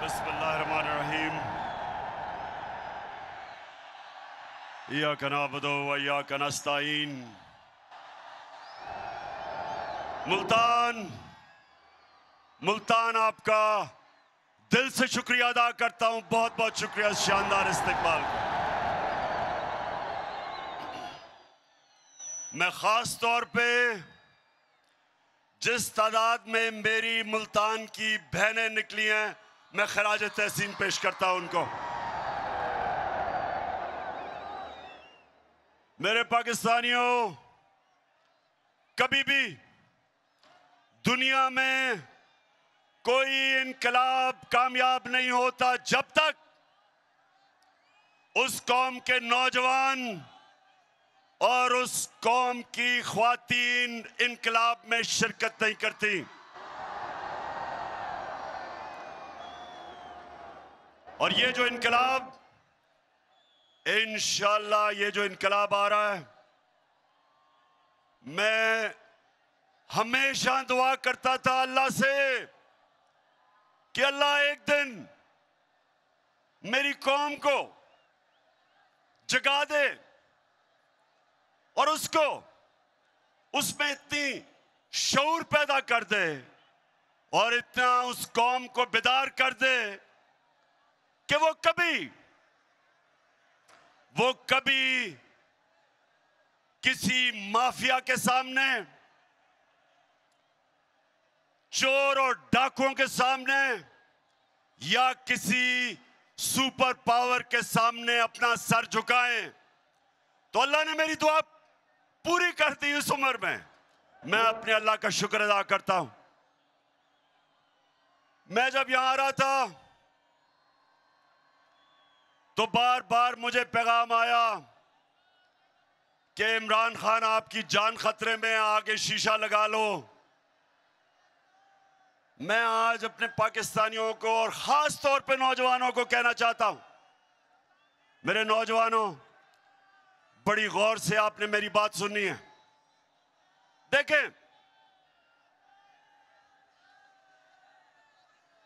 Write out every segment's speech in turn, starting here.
बिस्मिल्लाहिर्रहमानिर्रहीम। इय्याका नअबुदु व इय्याका नस्तईन। मुल्तान आपका दिल से शुक्रिया अदा करता हूं। बहुत बहुत शुक्रिया शानदार इस्तकबाल का। मैं खास तौर पे जिस तादाद में मेरी मुल्तान की बहनें निकली हैं, मैं खराज तहसीन पेश करता हूं उनको। मेरे पाकिस्तानियों, कभी भी दुनिया में कोई इनकलाब कामयाब नहीं होता जब तक उस कौम के नौजवान और उस कौम की ख्वातीन इनकलाब में शिरकत नहीं करती। और ये जो इनकलाब, इंशाअल्लाह ये जो इनकलाब आ रहा है, मैं हमेशा दुआ करता था अल्लाह से कि अल्लाह एक दिन मेरी कौम को जगा दे और उसको उसमें इतनी शऊर पैदा कर दे और इतना उस कौम को बेदार कर दे कि वो कभी किसी माफिया के सामने, चोर और डाकुओं के सामने या किसी सुपर पावर के सामने अपना सर झुकाएं। तो अल्लाह ने मेरी दुआ पूरी कर दी इस उम्र में। मैं अपने अल्लाह का शुक्र अदा करता हूं। मैं जब यहां आ रहा था तो बार बार मुझे पैगाम आया कि इमरान खान आपकी जान खतरे में, आगे शीशा लगा लो। मैं आज अपने पाकिस्तानियों को और खास तौर पे नौजवानों को कहना चाहता हूं, मेरे नौजवानों, बड़ी गौर से आपने मेरी बात सुननी है।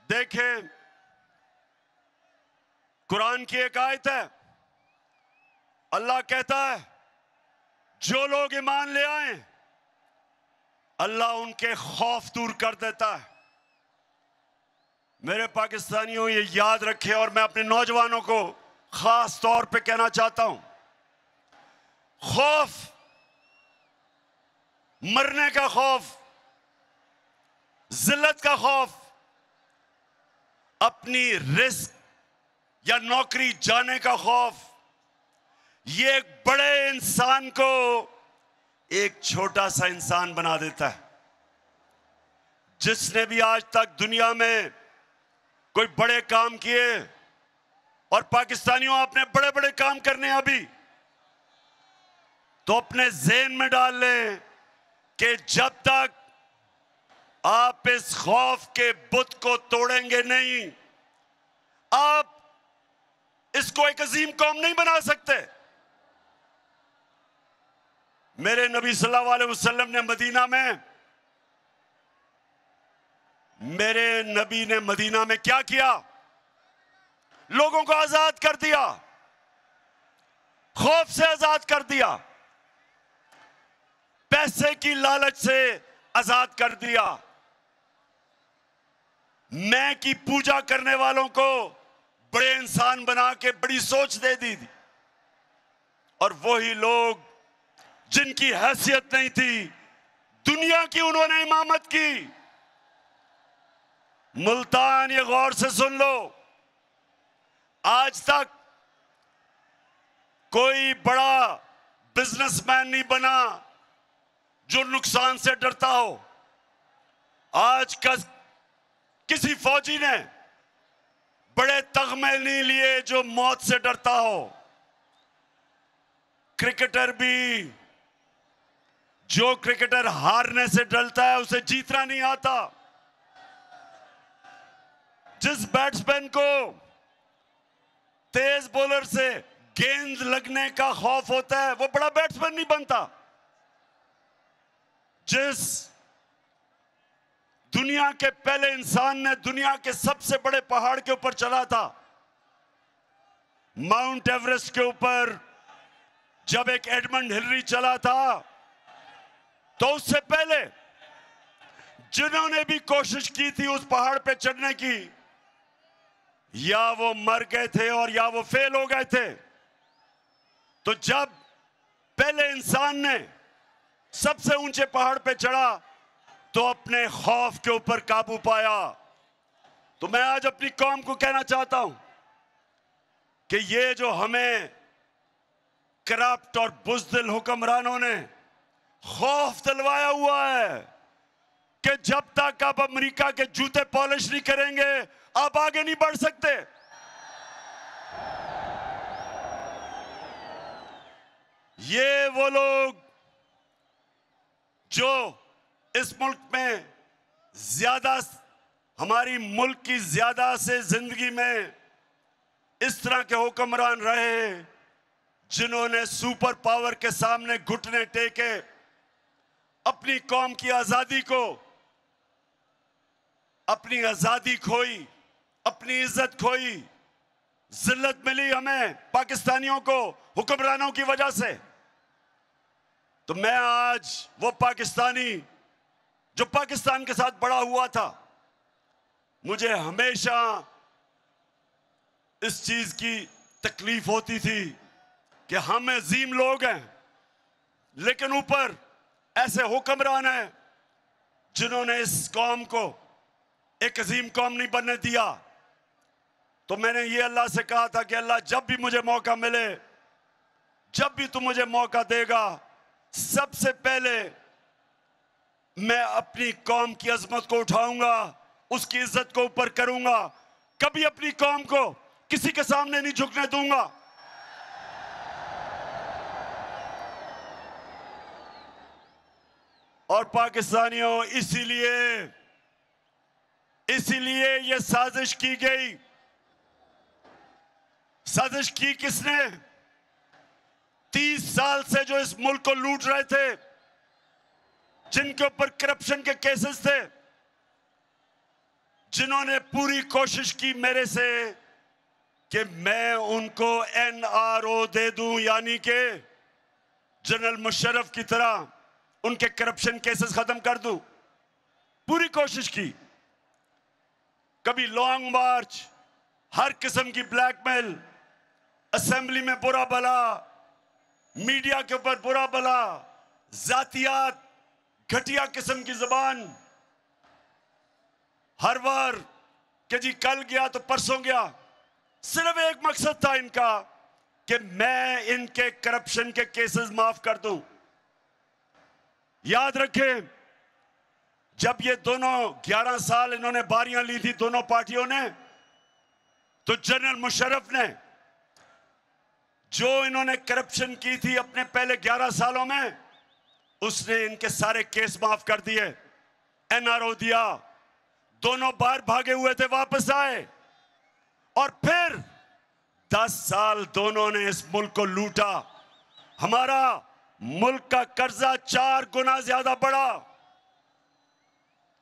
देखें, कुरान की एक आयत है, अल्लाह कहता है जो लोग ईमान ले आए अल्लाह उनके खौफ दूर कर देता है। मेरे पाकिस्तानियों, ये याद रखें और मैं अपने नौजवानों को खास तौर पे कहना चाहता हूं, खौफ, मरने का खौफ, जिल्लत का खौफ, अपनी रिस्क या नौकरी जाने का खौफ, ये एक बड़े इंसान को एक छोटा सा इंसान बना देता है। जिसने भी आज तक दुनिया में कोई बड़े काम किए, और पाकिस्तानियों आपने बड़े बड़े काम करने हैं अभी, तो अपने ज़हन में डाल लें कि जब तक आप इस खौफ के बुत को तोड़ेंगे नहीं, आप इसको एक अजीम कौम नहीं बना सकते। मेरे नबी सल्लल्लाहु अलैहि वसल्लम ने मदीना में क्या किया? लोगों को आजाद कर दिया, खौफ से आजाद कर दिया, पैसे की लालच से आजाद कर दिया, मैं की पूजा करने वालों को बड़े इंसान बना के बड़ी सोच दे दी थी। और वही लोग जिनकी हैसियत नहीं थी, दुनिया की उन्होंने इमामत की। मुल्तान, ये गौर से सुन लो, आज तक कोई बड़ा बिजनेसमैन नहीं बना जो नुकसान से डरता हो। आज का किसी फौजी ने बड़े तगमे नहीं लिए जो मौत से डरता हो। क्रिकेटर भी, जो क्रिकेटर हारने से डरता है उसे जीतना नहीं आता। जिस बैट्समैन को तेज बॉलर से गेंद लगने का खौफ होता है वो बड़ा बैट्समैन नहीं बनता। जिस दुनिया के पहले इंसान ने दुनिया के सबसे बड़े पहाड़ के ऊपर चला था, माउंट एवरेस्ट के ऊपर। जब एक एडमंड हिलरी चला था, तो उससे पहले जिन्होंने भी कोशिश की थी उस पहाड़ पे चढ़ने की, या वो मर गए थे और या वो फेल हो गए थे। तो जब पहले इंसान ने सबसे ऊंचे पहाड़ पे चढ़ा, तो अपने खौफ के ऊपर काबू पाया। तो मैं आज अपनी कौम को कहना चाहता हूं कि ये जो हमें करप्ट और बुज़दिल हुक्मरानों ने खौफ दिलवाया हुआ है कि जब तक आप अमेरिका के जूते पॉलिश नहीं करेंगे, आप आगे नहीं बढ़ सकते। ये वो लोग जो इस मुल्क में ज्यादा, हमारी मुल्क की ज्यादा से जिंदगी में इस तरह के हुक्मरान रहे, जिन्होंने सुपर पावर के सामने घुटने टेके, अपनी कौम की आजादी को, अपनी आजादी खोई, अपनी इज्जत खोई, जिल्लत मिली हमें पाकिस्तानियों को हुक्मरानों की वजह से। तो मैं आज वो पाकिस्तानी जो पाकिस्तान के साथ बड़ा हुआ था, मुझे हमेशा इस चीज की तकलीफ होती थी कि हम अजीम लोग हैं, लेकिन ऊपर ऐसे हुक्मरान हैं जिन्होंने इस कौम को एक अजीम कौम नहीं बनने दिया। तो मैंने ये अल्लाह से कहा था कि अल्लाह, जब भी मुझे मौका मिले, जब भी तू मुझे मौका देगा, सबसे पहले मैं अपनी कौम की अजमत को उठाऊंगा, उसकी इज्जत को ऊपर करूंगा, कभी अपनी कौम को किसी के सामने नहीं झुकने दूंगा। और पाकिस्तानियों, इसीलिए ये साजिश की गई। साजिश की किसने? 30 साल से जो इस मुल्क को लूट रहे थे, जिनके ऊपर करप्शन के केसेस थे, जिन्होंने पूरी कोशिश की मेरे से कि मैं उनको NRO दे दूं, यानी कि जनरल मुशर्रफ की तरह उनके करप्शन केसेस खत्म कर दूं। पूरी कोशिश की, कभी लॉन्ग मार्च, हर किस्म की ब्लैकमेल, असेंबली में बुरा भला, मीडिया के ऊपर बुरा भला, जातियात, घटिया किस्म की जबान, हर बार कि जी कल गया तो परसों गया। सिर्फ एक मकसद था इनका कि मैं इनके करप्शन के केसेस माफ कर दूं। याद रखें, जब ये दोनों 11 साल इन्होंने बारियां ली थी दोनों पार्टियों ने, तो जनरल मुशर्रफ ने जो इन्होंने करप्शन की थी अपने पहले 11 सालों में, उसने इनके सारे केस माफ कर दिए, NRO दिया। दोनों बाहर भागे हुए थे, वापस आए, और फिर 10 साल दोनों ने इस मुल्क को लूटा। हमारा मुल्क का कर्जा 4 गुना ज्यादा बढ़ा,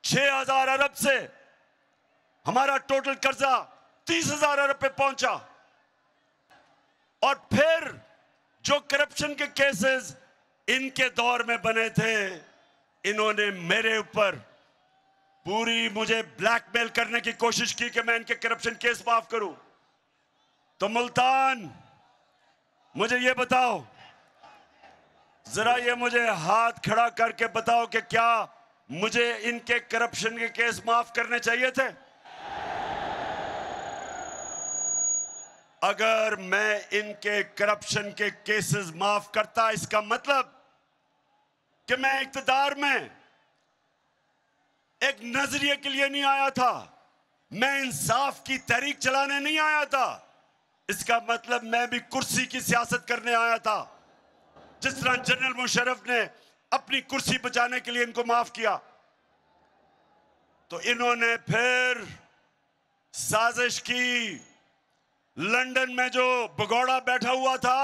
6,000 अरब से हमारा टोटल कर्जा 30,000 अरब पे पहुंचा। और फिर जो करप्शन के केसेस इनके दौर में बने थे, इन्होंने मेरे ऊपर पूरी मुझे ब्लैकमेल करने की कोशिश की कि मैं इनके करप्शन केस माफ करूं। तो मुल्तान, मुझे ये बताओ, जरा ये मुझे हाथ खड़ा करके बताओ कि क्या मुझे इनके करप्शन के केस माफ करने चाहिए थे? अगर मैं इनके करप्शन के केसेस माफ करता, इसका मतलब कि मैं इक्तदार में एक नजरिए के लिए नहीं आया था, मैं इंसाफ की तहरीक चलाने नहीं आया था। इसका मतलब मैं भी कुर्सी की सियासत करने आया था। जिस तरह जनरल मुशर्रफ ने अपनी कुर्सी बचाने के लिए इनको माफ किया, तो इन्होंने फिर साजिश की। लंदन में जो भगोड़ा बैठा हुआ था,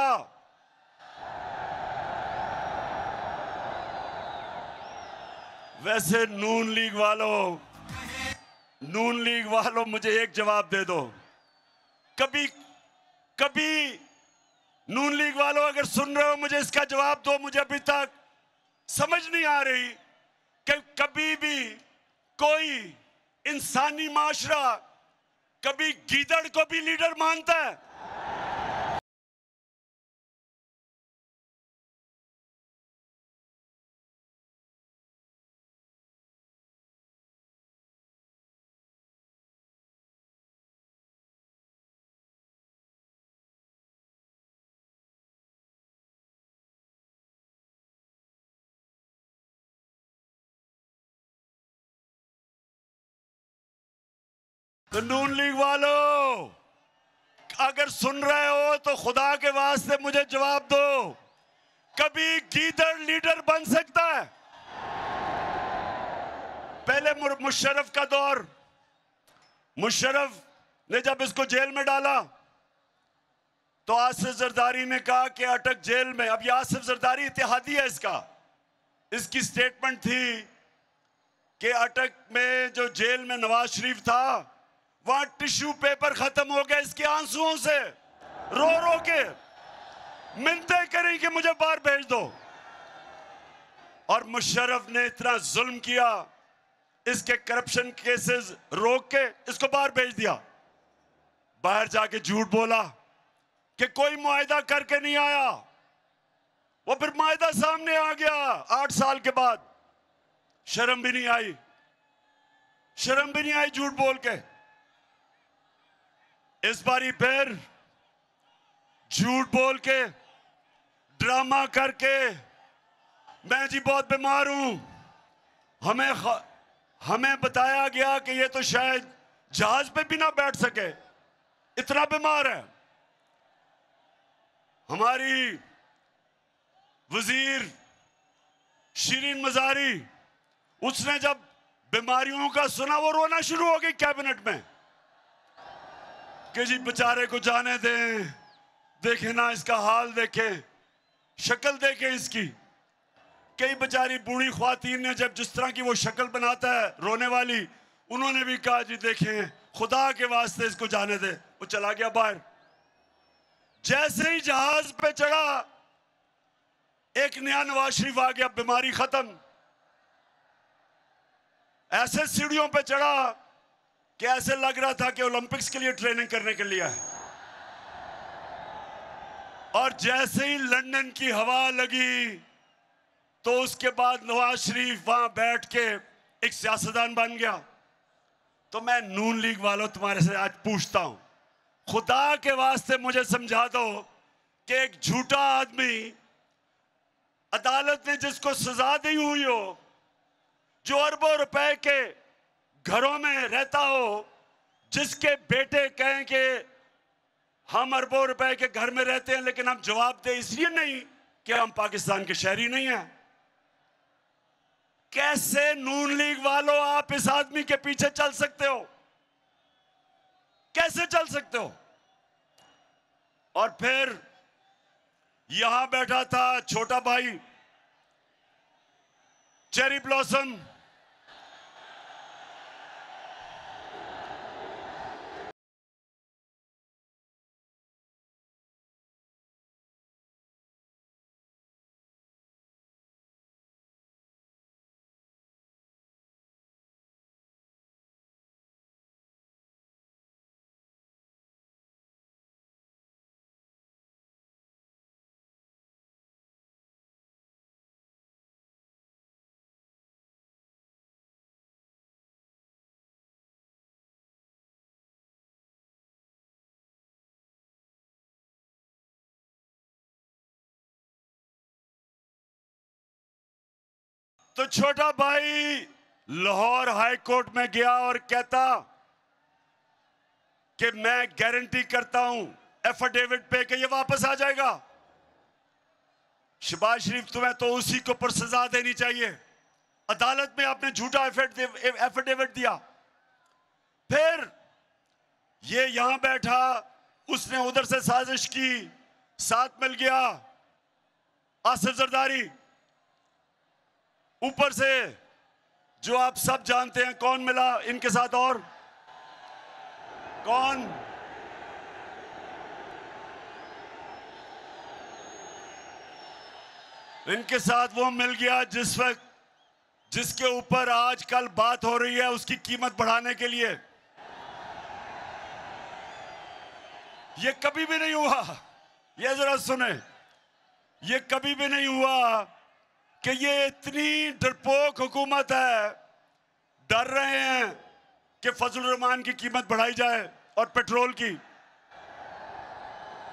वैसे नून लीग वालों, नून लीग वालों मुझे एक जवाब दे दो, कभी कभी नून लीग वालों अगर सुन रहे हो मुझे इसका जवाब दो। मुझे अभी तक समझ नहीं आ रही कि कभी भी कोई इंसानी माशरा कभी गीदड़ को भी लीडर मानता है? तो नून लीग वालों अगर सुन रहे हो तो खुदा के वास्ते मुझे जवाब दो, कभी गीदड़ लीडर बन सकता है? पहले मुशर्रफ का दौर, मुशर्रफ ने जब इसको जेल में डाला तो आसिफ जरदारी ने कहा कि अटक जेल में। अब ये आसिफ जरदारी इत्तेहादी है, इसकी स्टेटमेंट थी कि अटक में जो जेल में नवाज शरीफ था वहां टिश्यू पेपर खत्म हो गया इसके आंसुओं से, रो रो के मिन्नतें करी कि मुझे बाहर भेज दो। और मुशर्रफ ने इतना जुल्म किया, इसके करप्शन केसेस रोक के इसको बाहर भेज दिया। बाहर जाके झूठ बोला कि कोई मुआहिदा करके नहीं आया। वो फिर मुआहिदा सामने आ गया 8 साल के बाद। शर्म भी नहीं आई, शर्म भी नहीं आई झूठ बोल के। इस बारी फिर झूठ बोल के, ड्रामा करके, मैं जी बहुत बीमार हूं, हमें बताया गया कि ये तो शायद जहाज पे भी ना बैठ सके, इतना बीमार है। हमारी वजीर शिरीन मजारी, उसने जब बीमारियों का सुना वो रोना शुरू हो गई कैबिनेट में कि जी बेचारे को जाने दें, देखे ना इसका हाल, देखे शक्ल, देखे इसकी। कई बेचारी बूढ़ी ख्वातीन ने जब जिस तरह की वो शक्ल बनाता है रोने वाली, उन्होंने भी कहा जी देखें खुदा के वास्ते इसको जाने दे। वो चला गया बाहर। जैसे ही जहाज पे चढ़ा एक नया नवाज शरीफ आ गया, बीमारी खत्म। ऐसे सीढ़ियों पे चढ़ा कि ऐसे लग रहा था कि ओलंपिक्स के लिए ट्रेनिंग करने के लिए है। और जैसे ही लंदन की हवा लगी तो उसके बाद नवाज शरीफ वहां बैठ के एक सियासतदान बन गया। तो मैं नून लीग वालों तुम्हारे से आज पूछता हूं, खुदा के वास्ते मुझे समझा दो कि एक झूठा आदमी अदालत ने जिसको सजा दी हुई हो, जो अरबों रुपए के घरों में रहता हो, जिसके बेटे कहें कि हम अरबों रुपए के घर में रहते हैं लेकिन हम जवाब दे इसलिए नहीं कि हम पाकिस्तान के शहरी नहीं हैं। कैसे नून लीग वालों आप इस आदमी के पीछे चल सकते हो? कैसे चल सकते हो? और फिर यहां बैठा था छोटा भाई चेरी ब्लॉसम, तो छोटा भाई लाहौर हाई कोर्ट में गया और कहता कि मैं गारंटी करता हूं एफिडेविट पे कि ये वापस आ जाएगा। शहबाज शरीफ तुम्हें तो उसी को पर सजा देनी चाहिए। अदालत में आपने झूठा एफिडेविट दिया। फिर ये यहां बैठा, उसने उधर से साजिश की, साथ मिल गया आसिफ जरदारी, ऊपर से जो आप सब जानते हैं। कौन मिला इनके साथ? और कौन? इनके साथ वो मिल गया जिसके ऊपर आजकल बात हो रही है, उसकी कीमत बढ़ाने के लिए। ये कभी भी नहीं हुआ, ये जरा सुने, ये कभी भी नहीं हुआ कि ये इतनी डरपोक हुकूमत है, डर रहे हैं कि फजल रहमान की कीमत बढ़ाई जाए और पेट्रोल की।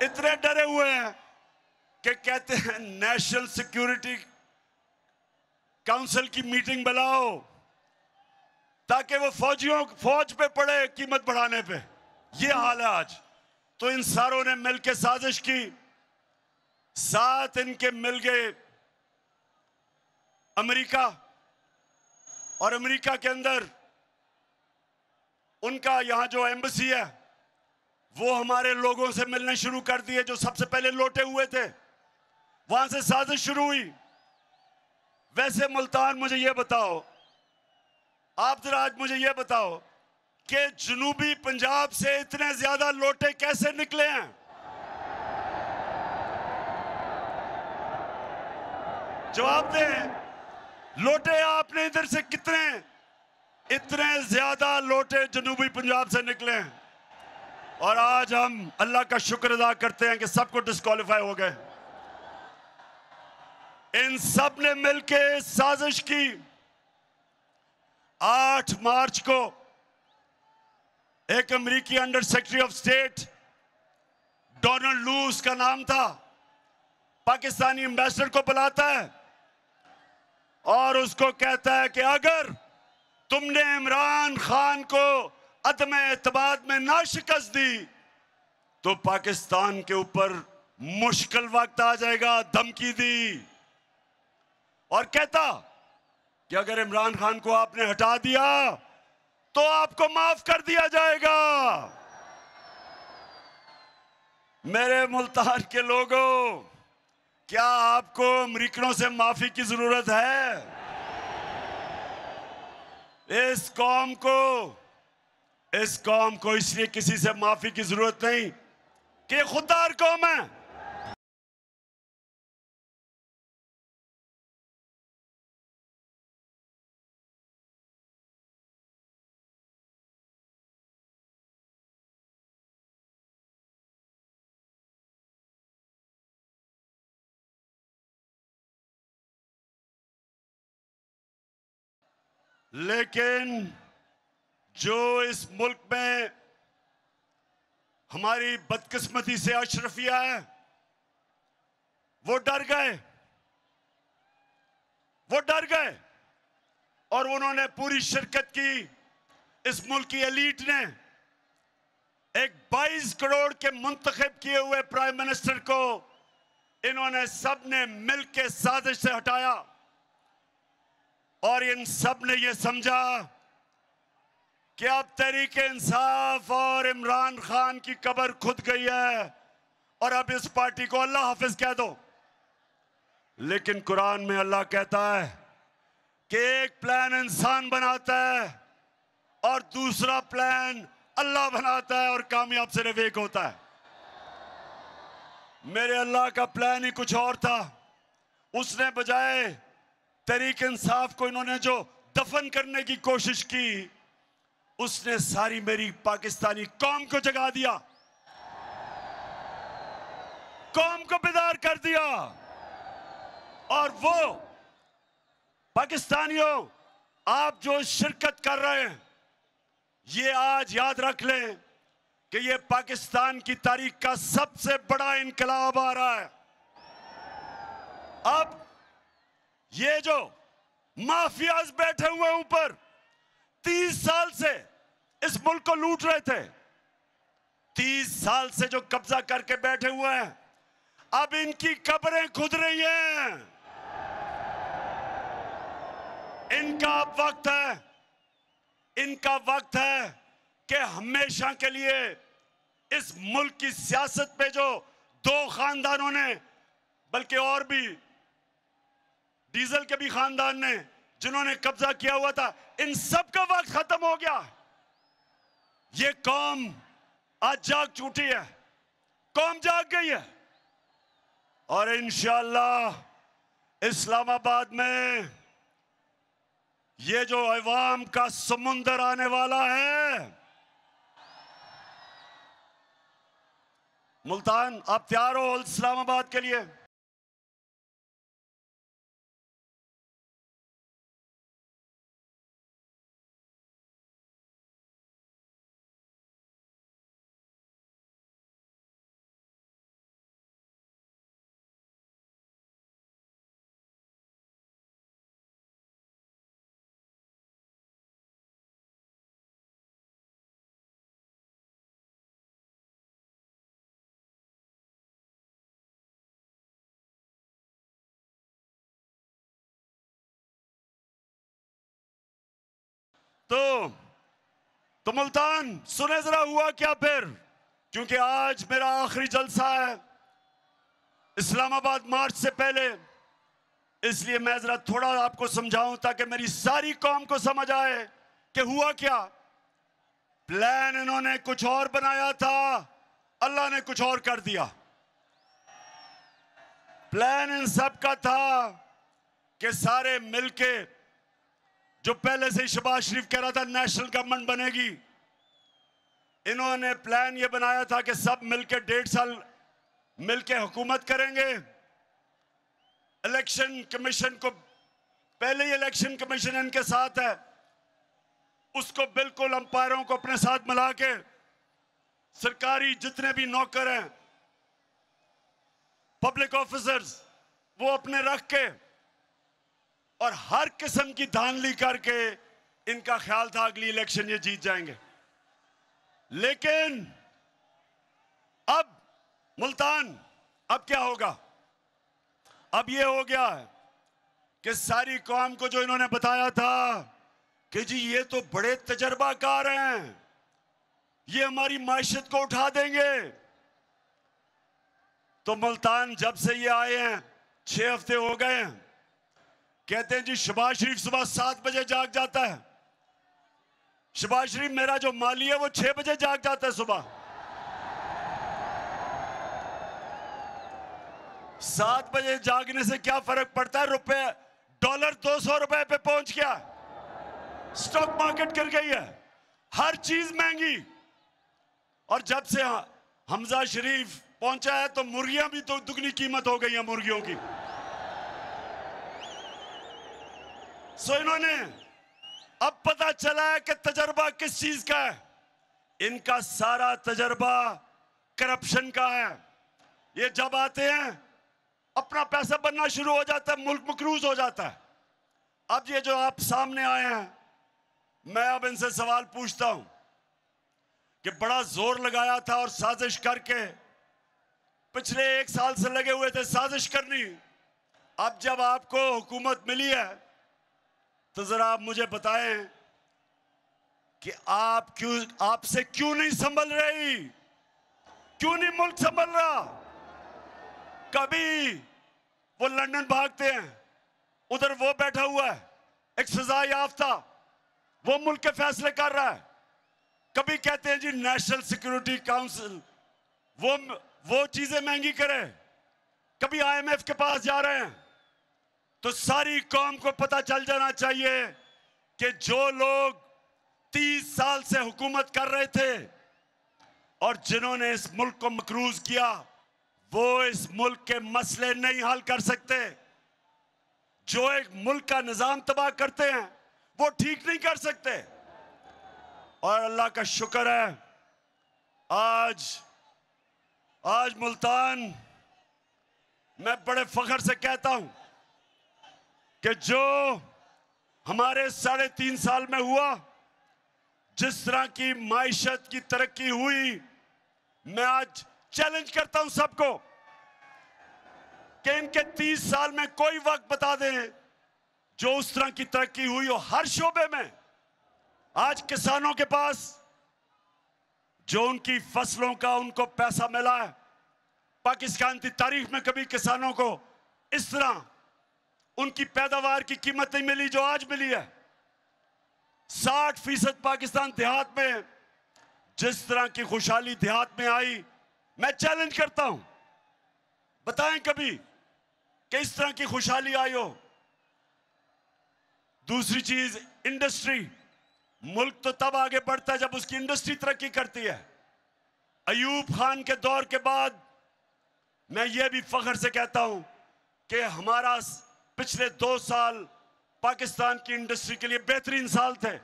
इतने डरे हुए हैं कि कहते हैं नेशनल सिक्योरिटी काउंसिल की मीटिंग बुलाओ ताकि वो फौज पे पड़े कीमत बढ़ाने पे। ये हाल है आज। तो इन सारों ने मिलकर साजिश की, साथ इनके मिल गए अमेरिका, और अमेरिका के अंदर उनका यहां जो एम्बेसी है वो हमारे लोगों से मिलने शुरू कर दिए जो सबसे पहले लौटे हुए थे। वहां से साजिश शुरू हुई। वैसे मुल्तान, मुझे ये बताओ, आप जरा आज मुझे ये बताओ कि जनूबी पंजाब से इतने ज्यादा लोटे कैसे निकले हैं? जवाब दें। लोटे आपने इधर से इतने ज्यादा लोटे जनूबी पंजाब से निकले हैं। और आज हम अल्लाह का शुक्र अदा करते हैं कि सबको डिस्क्वालीफाई हो गए। इन सब ने मिलकर साजिश की। 8 मार्च को एक अमेरिकी under secretary of state, Donald लू उसका नाम था, पाकिस्तानी एम्बेसडर को बुलाता है और उसको कहता है कि अगर तुमने इमरान खान को अदम एतमाद में ना शिकस्त दी तो पाकिस्तान के ऊपर मुश्किल वक्त आ जाएगा। धमकी दी और कहता कि अगर इमरान खान को आपने हटा दिया तो आपको माफ कर दिया जाएगा। मेरे मुल्तान के लोगों, क्या आपको अमेरिकनों से माफी की जरूरत है? इस कौम को इसलिए किसी से माफी की जरूरत नहीं कि खुददार कौम है। लेकिन जो इस मुल्क में हमारी बदकिस्मती से अशरफिया है, वो डर गए और उन्होंने पूरी शिरकत की। इस मुल्क की एलीट ने एक 22 करोड़ के मुंतखब किए हुए प्राइम मिनिस्टर को इन्होंने सब ने मिलकर साजिश से हटाया और इन सब ने यह समझा कि अब तहरीक इंसाफ और इमरान खान की कब्र खुद गई है और अब इस पार्टी को अल्लाह हाफिज कह दो। लेकिन कुरान में अल्लाह कहता है कि एक प्लान इंसान बनाता है और दूसरा प्लान अल्लाह बनाता है और कामयाब सिर्फ एक होता है। मेरे अल्लाह का प्लान ही कुछ और था। उसने बजाय तहरीक इंसाफ को इन्होंने जो दफन करने की कोशिश की, उसने सारी मेरी पाकिस्तानी कौम को जगा दिया, कौम को बेदार कर दिया। और वो पाकिस्तानियों, आप जो शिरकत कर रहे हैं, ये आज याद रख लें कि ये पाकिस्तान की तारीख का सबसे बड़ा इनकलाब आ रहा है। अब ये जो माफियाज बैठे हुए ऊपर 30 साल से इस मुल्क को लूट रहे थे, 30 साल से जो कब्जा करके बैठे हुए हैं, अब इनकी कब्रें खुद रही हैं। इनका वक्त है कि हमेशा के लिए इस मुल्क की सियासत पे जो 2 खानदानों ने, बल्कि और भी, डीजल के भी खानदान ने जिन्होंने कब्जा किया हुआ था, इन सब का वक्त खत्म हो गया। ये कौम आज जाग उठी है, कौम जाग गई है और इंशाअल्लाह इस्लामाबाद में ये जो अवाम का समुंदर आने वाला है। मुल्तान, आप तैयार हो इस्लामाबाद के लिए? तो मुल्तान सुने जरा हुआ क्या फिर, क्योंकि आज मेरा आखिरी जलसा है इस्लामाबाद मार्च से पहले, इसलिए मैं जरा थोड़ा आपको समझाऊं ताकि मेरी सारी कौम को समझ आए कि हुआ क्या। प्लान इन्होंने कुछ और बनाया था, अल्लाह ने कुछ और कर दिया। प्लान इन सब का था कि सारे मिलके, जो पहले से ही शहबाज शरीफ कह रहा था नेशनल गवर्नमेंट बनेगी, इन्होंने प्लान ये बनाया था कि सब मिलके 1.5 साल मिलके हुकूमत करेंगे। इलेक्शन कमीशन को, पहले ही इलेक्शन कमीशन इनके साथ है, उसको बिल्कुल अंपायरों को अपने साथ मिला के सरकारी जितने भी नौकर हैं, पब्लिक ऑफिसर्स, वो अपने रख के और हर किस्म की धांधली करके इनका ख्याल था अगली इलेक्शन ये जीत जाएंगे। लेकिन अब मुल्तान, अब क्या होगा? अब ये हो गया है कि सारी कौम को जो इन्होंने बताया था कि जी ये तो बड़े तजर्बाकार हैं, ये हमारी मायशत को उठा देंगे, तो मुल्तान जब से ये आए हैं 6 हफ्ते हो गए हैं, कहते हैं जी शहबाज शरीफ सुबह 7 बजे जाग जाता है। शहबाज शरीफ मेरा जो माली है वो 6 बजे जाग जाता है सुबह। 7 बजे जागने से क्या फर्क पड़ता है? रुपए डॉलर 200 रुपए पे पहुंच गया, स्टॉक मार्केट गिर गई है, हर चीज महंगी। और जब से हमजा शरीफ पहुंचा है तो मुर्गियां भी तो दुगनी कीमत हो गई है मुर्गियों की। सो इन्होंने अब पता चला है कि तजर्बा किस चीज का है। इनका सारा तजर्बा करप्शन का है। ये जब आते हैं अपना पैसा बनना शुरू हो जाता है, मुल्क मकरूज हो जाता है। अब ये जो आप सामने आए हैं, मैं अब इनसे सवाल पूछता हूं कि बड़ा जोर लगाया था और साजिश करके पिछले 1 साल से लगे हुए थे साजिश करनी। अब जब आपको हुकूमत मिली है तो जरा आप मुझे बताएं कि आपसे क्यों नहीं संभल रही, क्यों नहीं मुल्क संभल रहा? कभी वो लंदन भागते हैं, उधर वो बैठा हुआ है एक सजा याफ्ता, वो मुल्क के फैसले कर रहा है। कभी कहते हैं जी नेशनल सिक्योरिटी काउंसिल वो चीजें महंगी करे, कभी IMF के पास जा रहे हैं। तो सारी कौम को पता चल जाना चाहिए कि जो लोग 30 साल से हुकूमत कर रहे थे और जिन्होंने इस मुल्क को मकरूज किया, वो इस मुल्क के मसले नहीं हल कर सकते। जो एक मुल्क का निजाम तबाह करते हैं वो ठीक नहीं कर सकते। और अल्लाह का शुक्र है आज मुल्तान, मैं बड़े फख्र से कहता हूं कि जो हमारे 3.5 साल में हुआ, जिस तरह की माइशत की तरक्की हुई, मैं आज चैलेंज करता हूं सबको कि इनके 30 साल में कोई वक्त बता दें जो उस तरह की तरक्की हुई हो हर शोबे में। आज किसानों के पास जो उनकी फसलों का उनको पैसा मिला है, पाकिस्तान की तारीख में कभी किसानों को इस तरह उनकी पैदावार की कीमत नहीं मिली जो आज मिली है। 60% पाकिस्तान देहात में जिस तरह की खुशहाली देहात में आई, मैं चैलेंज करता हूं, बताएं कभी कि इस तरह की खुशहाली आई हो। दूसरी चीज, इंडस्ट्री। मुल्क तो तब आगे बढ़ता है जब उसकी इंडस्ट्री तरक्की करती है। अयूब खान के दौर के बाद मैं ये भी फख्र से कहता हूं कि हमारा पिछले 2 साल पाकिस्तान की इंडस्ट्री के लिए बेहतरीन साल थे।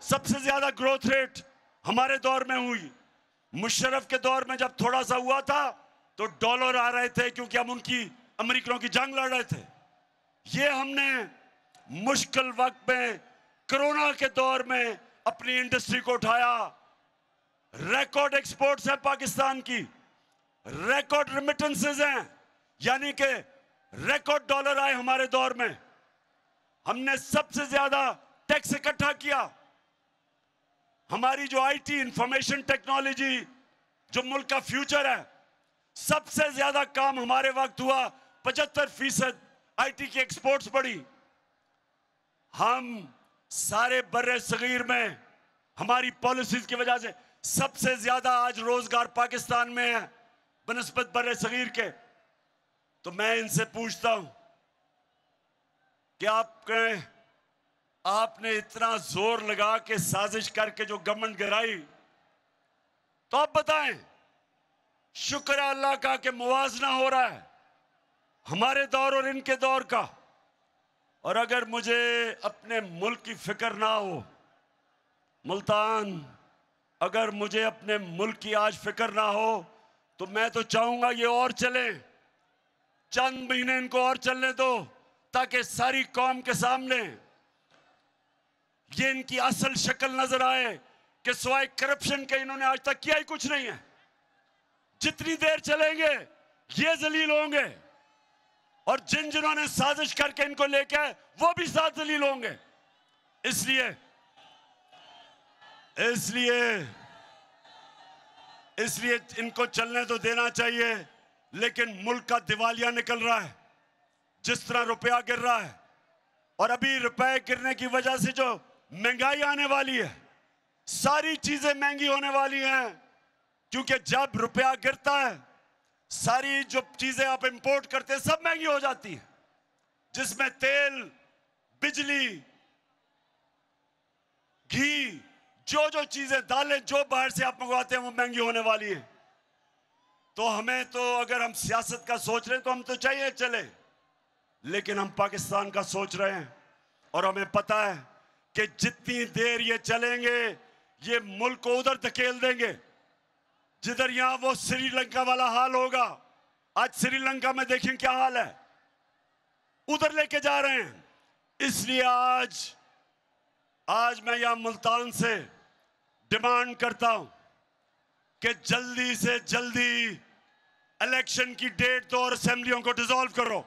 सबसे ज्यादा ग्रोथ रेट हमारे दौर में हुई। मुशर्रफ के दौर में जब थोड़ा सा हुआ था तो डॉलर आ रहे थे क्योंकि हम उनकी अमेरिकनों की जंग लड़ रहे थे। ये हमने मुश्किल वक्त में कोरोना के दौर में अपनी इंडस्ट्री को उठाया। रिकॉर्ड एक्सपोर्ट्स हैं पाकिस्तान की, रिकॉर्ड रिमिटेंसेस हैं, यानी कि रिकॉर्ड डॉलर आए हमारे दौर में। हमने सबसे ज्यादा टैक्स इकट्ठा किया। हमारी जो आईटी, इंफॉर्मेशन टेक्नोलॉजी, जो मुल्क का फ्यूचर है, सबसे ज्यादा काम हमारे वक्त हुआ। 75% आईटी की एक्सपोर्ट्स बढ़ी। हम सारे बर्रे सगीर में हमारी पॉलिसीज की वजह से सबसे ज्यादा आज रोजगार पाकिस्तान में है बनिस्बत बर्रे सगीर के। तो मैं इनसे पूछता हूं कि आपने इतना जोर लगा के साजिश करके जो गवर्नमेंट गिराई, तो आप बताएं, शुक्र है अल्लाह का कि मुवाजना हो रहा है हमारे दौर और इनके दौर का। और अगर मुझे अपने मुल्क की फिक्र ना हो, मुल्तान, अगर मुझे अपने मुल्क की आज फिक्र ना हो, तो मैं तो चाहूंगा ये और चले, चंद महीने इनको और चलने दो, ताकि सारी कौम के सामने ये इनकी असल शक्ल नजर आए कि सिवाय करप्शन के इन्होंने आज तक किया ही कुछ नहीं है। जितनी देर चलेंगे ये जलील होंगे, और जिन्होंने साजिश करके इनको लेके आए वो भी साथ जलील होंगे। इसलिए इनको चलने तो देना चाहिए, लेकिन मुल्क का दिवालिया निकल रहा है। जिस तरह रुपया गिर रहा है, और अभी रुपए गिरने की वजह से जो महंगाई आने वाली है, सारी चीजें महंगी होने वाली हैं, क्योंकि जब रुपया गिरता है सारी जो चीजें आप इंपोर्ट करते हैं सब महंगी हो जाती है, जिसमें तेल, बिजली, घी, जो चीजें, दालें जो बाहर से आप मंगवाते हैं वो महंगी होने वाली है। तो हमें तो, अगर हम सियासत का सोच रहे हैं तो हम तो चाहिए चले, लेकिन हम पाकिस्तान का सोच रहे हैं, और हमें पता है कि जितनी देर ये चलेंगे ये मुल्क को उधर धकेल देंगे जिधर यहां वो श्रीलंका वाला हाल होगा। आज श्रीलंका में देखें क्या हाल है, उधर लेके जा रहे हैं। इसलिए आज मैं यहां मुल्तान से डिमांड करता हूं कि जल्दी से जल्दी इलेक्शन की डेट दो और असेंबलियों को डिसॉल्व करो।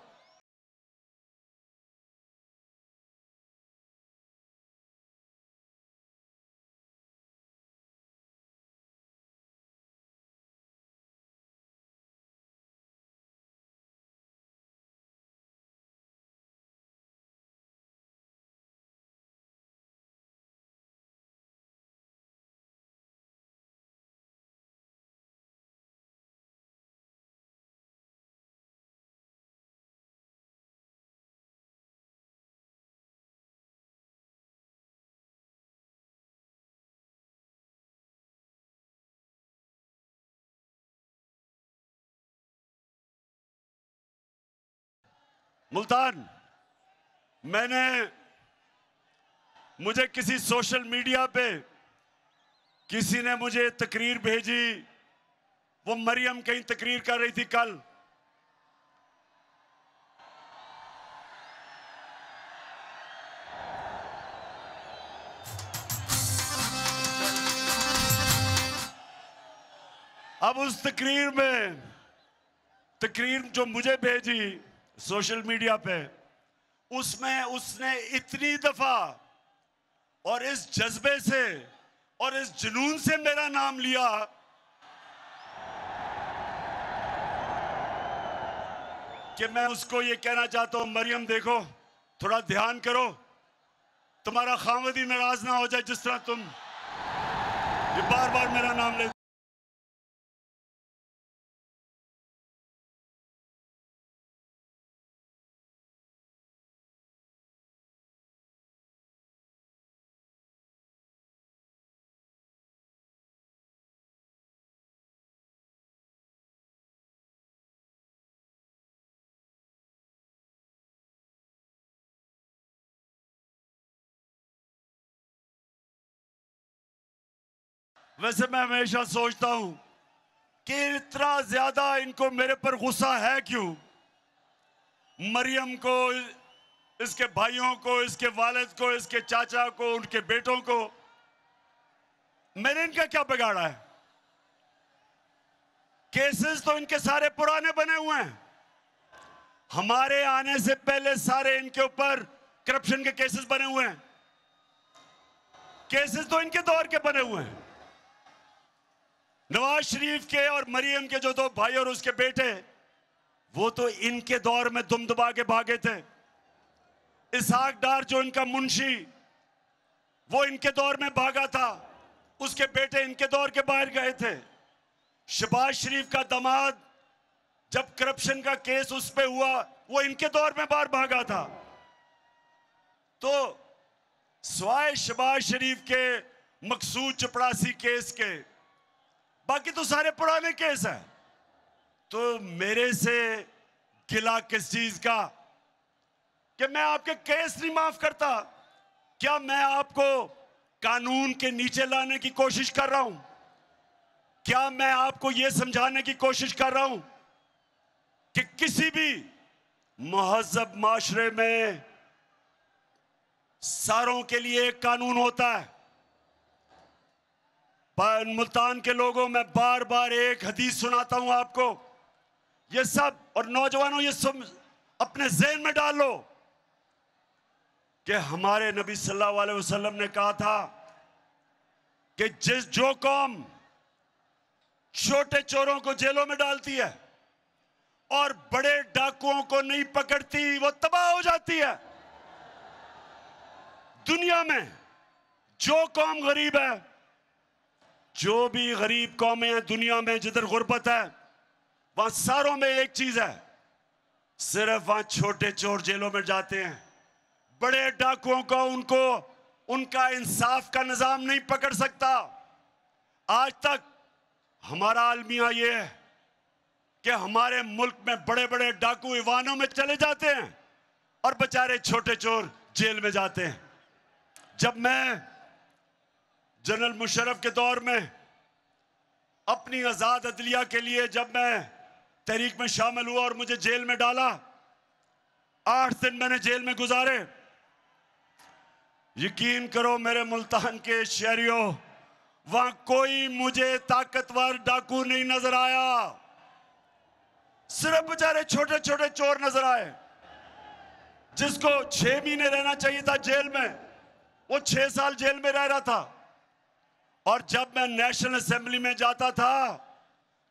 मुल्तान, मुझे किसी सोशल मीडिया पे किसी ने मुझे तकरीर भेजी, वो मरियम कहीं तकरीर कर रही थी कल। अब उस तकरीर जो मुझे भेजी सोशल मीडिया पे, उसमें उसने इतनी दफा और इस जज्बे से और इस जुनून से मेरा नाम लिया कि मैं उसको ये कहना चाहता हूं, मरियम देखो, थोड़ा ध्यान करो, तुम्हारा खामद ही नाराज ना हो जाए जिस तरह तुम ये बार बार मेरा नाम ले। वैसे मैं हमेशा सोचता हूं कि इतना ज्यादा इनको मेरे पर गुस्सा है क्यों? मरियम को, इसके भाइयों को, इसके वालिद को, इसके चाचा को, उनके बेटों को, मैंने इनका क्या बिगाड़ा है? केसेस तो इनके सारे पुराने बने हुए हैं। हमारे आने से पहले सारे इनके ऊपर करप्शन के केसेस बने हुए हैं। केसेस तो इनके दौर के बने हुए हैं। नवाज शरीफ के और मरियम के जो दो भाई और उसके बेटे, वो तो इनके दौर में दुम दबा के भागे थे। इसहाक डार जो इनका मुंशी, वो इनके दौर में भागा था, उसके बेटे इनके दौर के बाहर गए थे। शहबाज शरीफ का दामाद, जब करप्शन का केस उस पे हुआ, वो इनके दौर में बाहर भागा था। तो स्वाय शहबाज शरीफ के मकसूद चपड़ासी केस के, बाकी तो सारे पुराने केस हैं। तो मेरे से गिला किस चीज का कि मैं आपके केस नहीं माफ करता? क्या मैं आपको कानून के नीचे लाने की कोशिश कर रहा हूं? क्या मैं आपको यह समझाने की कोशिश कर रहा हूं कि किसी भी महज़ब माशरे में सारों के लिए एक कानून होता है? पर मुल्तान के लोगों, मैं बार बार एक हदीस सुनाता हूं आपको, ये सब, और नौजवानों ये सब अपने ज़हन में डाल लो कि हमारे नबी सल्लल्लाहु अलैहि वसल्लम ने कहा था कि जो कौम छोटे चोरों को जेलों में डालती है और बड़े डाकुओं को नहीं पकड़ती, वो तबाह हो जाती है। दुनिया में जो कौम गरीब है, जो भी गरीब कौमें हैं दुनिया में, जिधर गुर्बत है, वहां सारों में एक चीज है, सिर्फ वहां छोटे चोर जेलों में जाते हैं। बड़े डाकुओं को, उनका इंसाफ का निजाम नहीं पकड़ सकता। आज तक हमारा अलमिया ये है कि हमारे मुल्क में बड़े बड़े डाकू ईवानों में चले जाते हैं और बेचारे छोटे चोर जेल में जाते हैं। जब मैं जनरल मुशर्रफ के दौर में अपनी आजाद अदलिया के लिए जब मैं तहरीक में शामिल हुआ और मुझे जेल में डाला, 8 दिन मैंने जेल में गुजारे। यकीन करो मेरे मुल्तान के शहरियों, वहां कोई मुझे ताकतवर डाकू नहीं नजर आया, सिर्फ बेचारे छोटे छोटे चोर नजर आए। जिसको 6 महीने रहना चाहिए था जेल में, वो 6 साल जेल में रह रहा था। और जब मैं नेशनल असेंबली में जाता था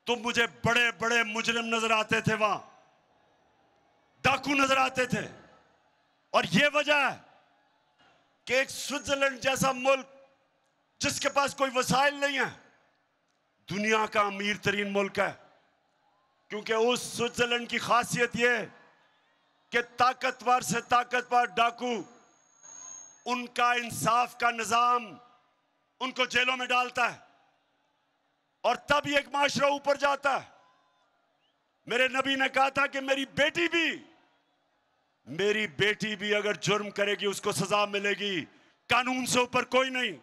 तो मुझे बड़े बड़े मुजरिम नजर आते थे, वहां डाकू नजर आते थे। और यह वजह है कि एक स्विट्जरलैंड जैसा मुल्क जिसके पास कोई वसाइल नहीं है, दुनिया का अमीर तरीन मुल्क है, क्योंकि उस स्विट्जरलैंड की खासियत यह कि ताकतवर से ताकतवर डाकू, उनका इंसाफ का निजाम उनको जेलों में डालता है और तब ये एक माशरा ऊपर जाता है। मेरे नबी ने कहा था कि मेरी बेटी भी अगर जुर्म करेगी उसको सजा मिलेगी, कानून से ऊपर कोई नहीं।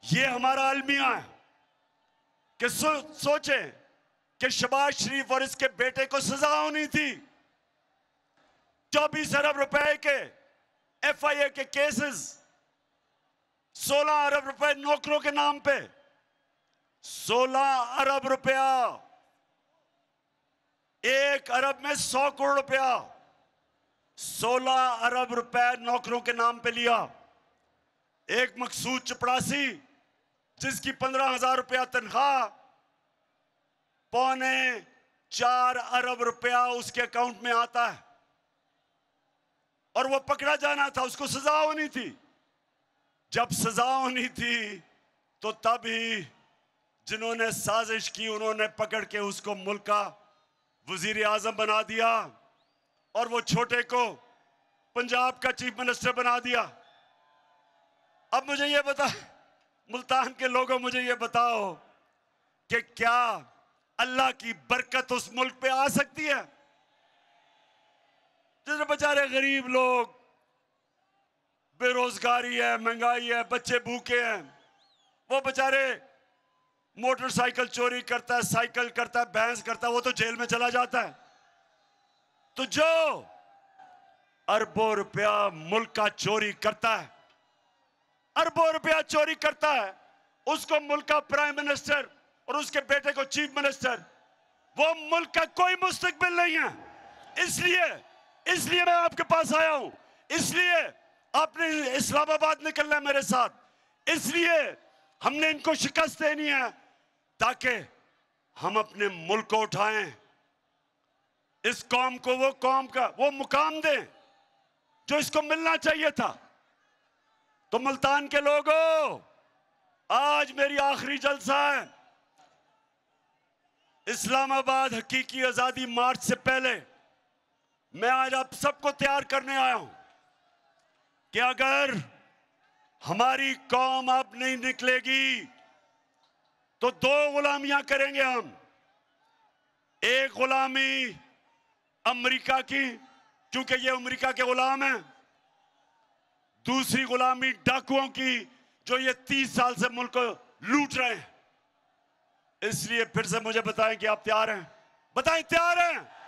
ये हमारा अलमिया है कि सोचे कि शहबाज शरीफ और इसके बेटे को सजा होनी थी। 24 अरब रुपए के FIA के केसेस, 16 अरब रुपए नौकरों के नाम पे, 16 अरब रुपया, 1 अरब में 100 करोड़ रुपया, 16 अरब रुपए नौकरों के नाम पे लिया। एक मकसूद चपड़ासी जिसकी 15,000 रुपया तनख्वाह, 4 अरब रुपया उसके अकाउंट में आता है और वो पकड़ा जाना था, उसको सजा होनी थी। जब सजा होनी थी तो तब ही जिन्होंने साजिश की उन्होंने पकड़ के उसको मुल्क का वजीर आजम बना दिया और वो छोटे को पंजाब का चीफ मिनिस्टर बना दिया। अब मुझे ये बता, मुल्तान के लोगों, मुझे ये बताओ कि क्या अल्लाह की बरकत उस मुल्क पे आ सकती है? जिस बेचारे गरीब लोग, बेरोजगारी है, महंगाई है, बच्चे भूखे हैं, वो बेचारे मोटरसाइकिल चोरी करता है, साइकिल करता है, भैंस करता है, वो तो जेल में चला जाता है। तो जो अरबों रुपया मुल्क का चोरी करता है, अरबों रुपया चोरी करता है, उसको मुल्क का प्राइम मिनिस्टर और उसके बेटे को चीफ मिनिस्टर, वो मुल्क का कोई मुस्तकबिल नहीं है। इसलिए मैं आपके पास आया हूं, इसलिए आपने इस्लामाबाद निकलना है मेरे साथ, इसलिए हमने इनको शिकस्त देनी है ताकि हम अपने मुल्क को उठाएं, इस कौम को वो मुकाम दें जो इसको मिलना चाहिए था। तो मुल्तान के लोगों, आज मेरी आखिरी जलसा है। इस्लामाबाद हकीकी आजादी मार्च से पहले मैं आज आप सबको तैयार करने आया हूं कि अगर हमारी कौम अब नहीं निकलेगी तो 2 गुलामियां करेंगे हम। एक गुलामी अमेरिका की, क्योंकि ये अमेरिका के गुलाम हैं। दूसरी गुलामी डाकुओं की, जो ये 30 साल से मुल्क को लूट रहे हैं। इसलिए फिर से मुझे बताएं कि आप तैयार हैं? बताएं, तैयार हैं?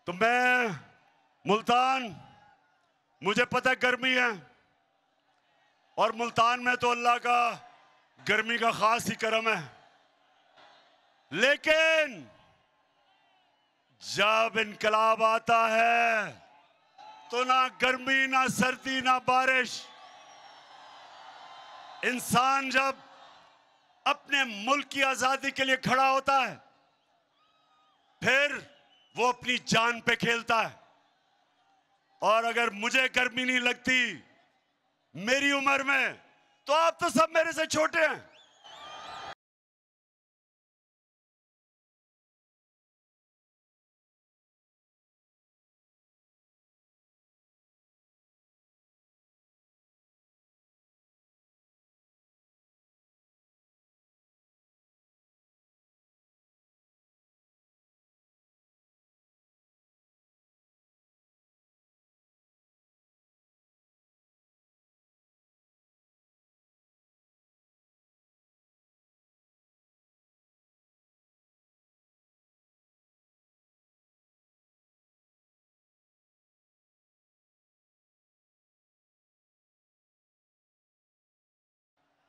तो मैं मुल्तान, मुझे पता है गर्मी है और मुल्तान में तो अल्लाह का गर्मी का खास ही करम है, लेकिन जब इनकलाब आता है तो ना गर्मी, ना सर्दी, ना बारिश। इंसान जब अपने मुल्क की आजादी के लिए खड़ा होता है फिर वो अपनी जान पे खेलता है। और अगर मुझे गर्मी नहीं लगती मेरी उम्र में, तो आप तो सब मेरे से छोटे हैं।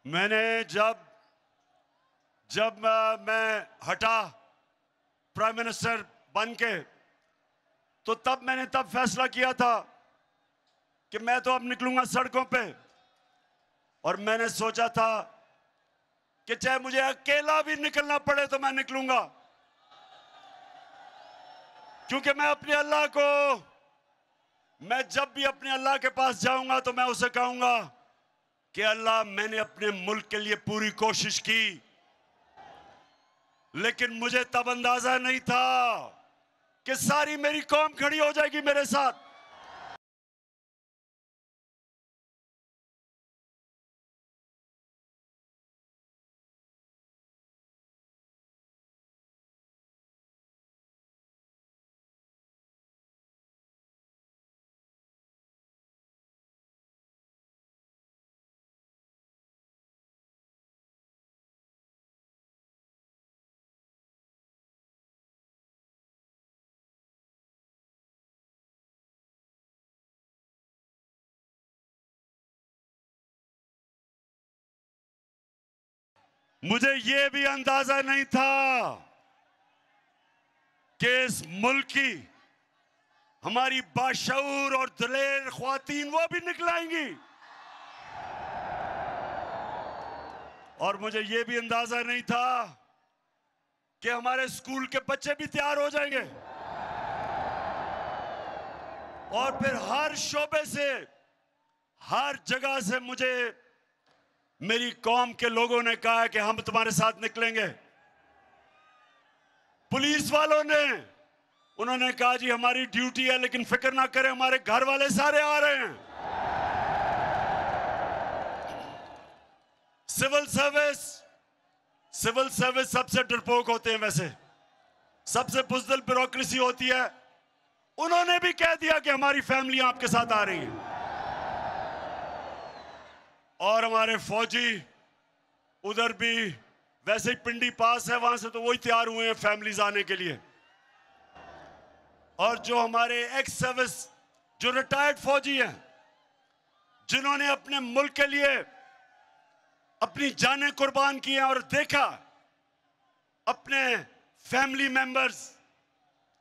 मैंने जब जब मैं हटा प्राइम मिनिस्टर बन के, तो मैंने फैसला किया था कि मैं तो अब निकलूंगा सड़कों पे। और मैंने सोचा था कि चाहे मुझे अकेला भी निकलना पड़े तो मैं निकलूंगा, क्योंकि मैं जब भी अपने अल्लाह के पास जाऊंगा तो मैं उसे कहूंगा कि अल्लाह, मैंने अपने मुल्क के लिए पूरी कोशिश की, लेकिन मुझे तब अंदाजा नहीं था कि सारी मेरी कौम खड़ी हो जाएगी मेरे साथ। मुझे यह भी अंदाजा नहीं था कि इस मुल्क की हमारी बाशऊर और दलेर ख्वातीन वो भी निकलाएंगी, और मुझे यह भी अंदाजा नहीं था कि हमारे स्कूल के बच्चे भी तैयार हो जाएंगे। और फिर हर शोबे से, हर जगह से मुझे मेरी कौम के लोगों ने कहा कि हम तुम्हारे साथ निकलेंगे। पुलिस वालों ने, उन्होंने कहा जी हमारी ड्यूटी है लेकिन फिक्र ना करें, हमारे घर वाले सारे आ रहे हैं। सिविल सर्विस सबसे डरपोक होते हैं, वैसे सबसे बुज़दिल ब्यूरोक्रेसी होती है। उन्होंने भी कह दिया कि हमारी फैमिली आपके साथ आ रही है। और हमारे फौजी उधर भी, वैसे ही पिंडी पास है, वहां से तो वही तैयार हुए हैं फैमिलीज आने के लिए। और जो हमारे एक्स सर्विस, जो रिटायर्ड फौजी हैं, जिन्होंने अपने मुल्क के लिए अपनी जानें कुर्बान की हैं और देखा अपने फैमिली मेंबर्स,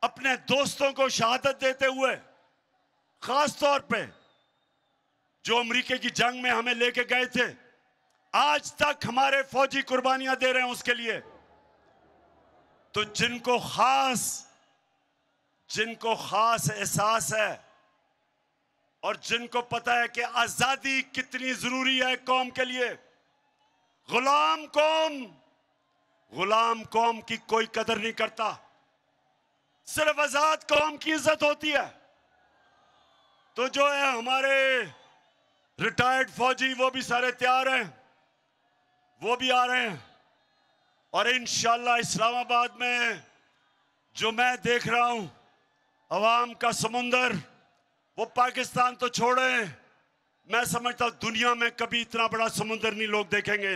अपने दोस्तों को शहादत देते हुए, खास तौर पे जो अमेरिका की जंग में हमें लेके गए थे, आज तक हमारे फौजी कुर्बानियां दे रहे हैं उसके लिए। तो जिनको खास एहसास है और जिनको पता है कि आजादी कितनी जरूरी है कौम के लिए, गुलाम कौम की कोई कदर नहीं करता, सिर्फ आजाद कौम की इज्जत होती है। तो जो है हमारे रिटायर्ड फौजी, वो भी सारे तैयार हैं, वो भी आ रहे हैं। और इंशाअल्लाह इस्लामाबाद में जो मैं देख रहा हूं, अवाम का समुंदर, वो पाकिस्तान तो छोड़े, मैं समझता हूं दुनिया में कभी इतना बड़ा समुंदर नहीं लोग देखेंगे।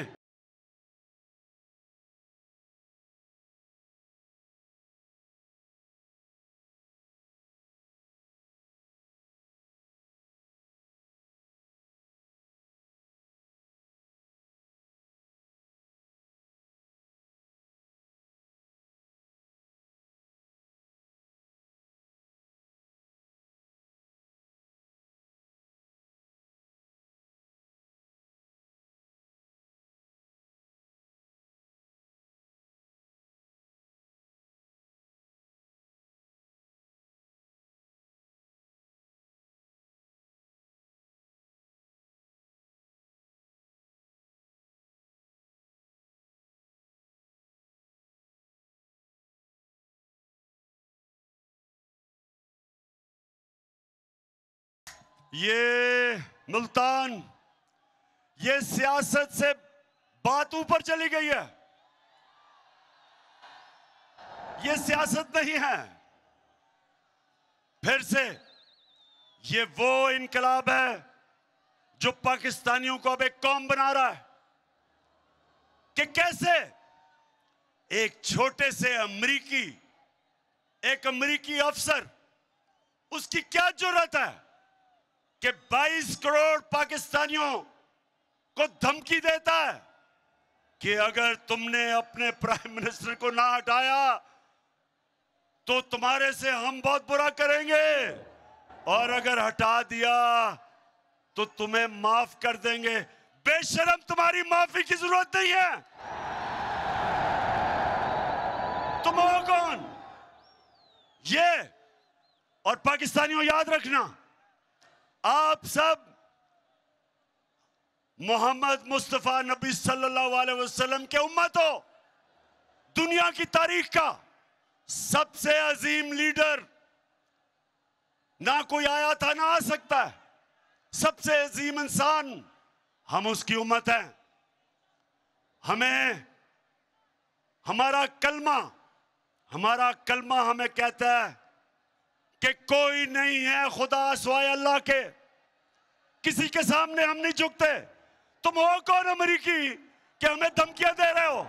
ये मुल्तान, ये सियासत से बात ऊपर चली गई है, ये सियासत नहीं है। फिर से ये वो इनकलाब है जो पाकिस्तानियों को अब एक कौम बना रहा है कि कैसे एक छोटे से एक अमेरिकी अफसर, उसकी क्या जरूरत है कि 22 करोड़ पाकिस्तानियों को धमकी देता है कि अगर तुमने अपने प्राइम मिनिस्टर को ना हटाया तो तुम्हारे से हम बहुत बुरा करेंगे, और अगर हटा दिया तो तुम्हें माफ कर देंगे। बेशरम, तुम्हारी माफी की जरूरत नहीं है। तुम हो कौन? ये, और पाकिस्तानियों याद रखना, आप सब मोहम्मद मुस्तफा नबी सल्लल्लाहु अलैहि वसल्लम के उम्मत हो। दुनिया की तारीख का सबसे अजीम लीडर ना कोई आया था ना आ सकता है, सबसे अजीम इंसान हम उसकी उम्मत हैं। हमें हमारा कलमा हमें कहता है कि कोई नहीं है खुदा सिवाय अल्लाह के, किसी के सामने हम नहीं झुकते। तुम हो कौन अमेरिकी कि हमें धमकियां दे रहे हो?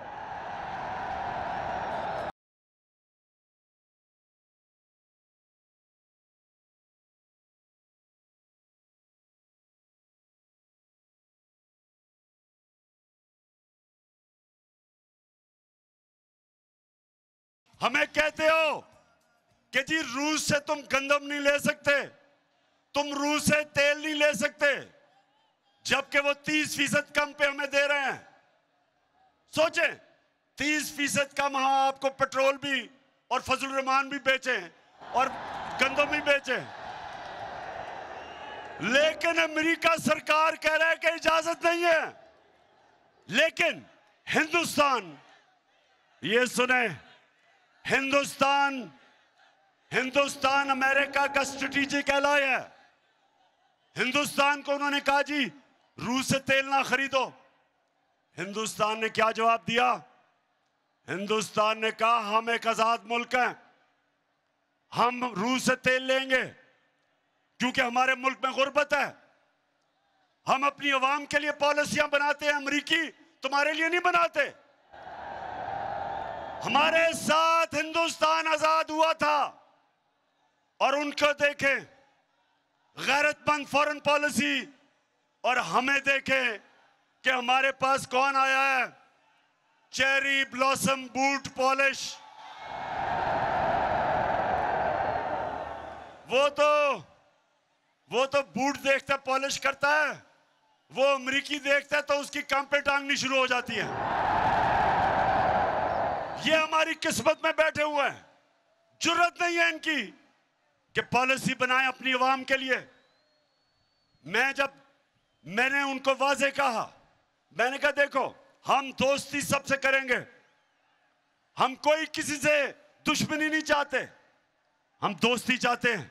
हमें कहते हो कि जी रूस से तुम गंदम नहीं ले सकते, तुम रूस से तेल नहीं ले सकते, जबकि वो 30% कम पे हमें दे रहे हैं। सोचें, 30% कम हम आपको पेट्रोल भी और फजल रहमान भी बेचे और गंदम भी बेचे, लेकिन अमेरिका सरकार कह रहा है कि इजाजत नहीं है। लेकिन हिंदुस्तान, ये सुने, हिंदुस्तान अमेरिका का स्ट्रेटेजिक एलाय है। हिंदुस्तान को उन्होंने कहा जी रूस से तेल ना खरीदो। हिंदुस्तान ने क्या जवाब दिया? हिंदुस्तान ने कहा हम एक आजाद मुल्क हैं, हम रूस से तेल लेंगे क्योंकि हमारे मुल्क में गुर्बत है। हम अपनी अवाम के लिए पॉलिसियां बनाते हैं, अमरीकी तुम्हारे लिए नहीं बनाते। हमारे साथ हिंदुस्तान आजाद हुआ था और उनको देखें गैरतमंद फॉरेन पॉलिसी, और हमें देखें कि हमारे पास कौन आया है, चेरी ब्लॉसम बूट पॉलिश। वो तो बूट देखता पॉलिश करता है, वो अमरीकी देखता है तो उसकी काम पे टांगनी शुरू हो जाती है। ये हमारी किस्मत में बैठे हुए हैं, जुर्रत नहीं है इनकी कि पॉलिसी बनाएं अपनी अवाम के लिए। मैंने उनको वाजे कहा, मैंने कहा देखो हम दोस्ती सबसे करेंगे, हम कोई किसी से दुश्मनी नहीं चाहते, हम दोस्ती चाहते हैं,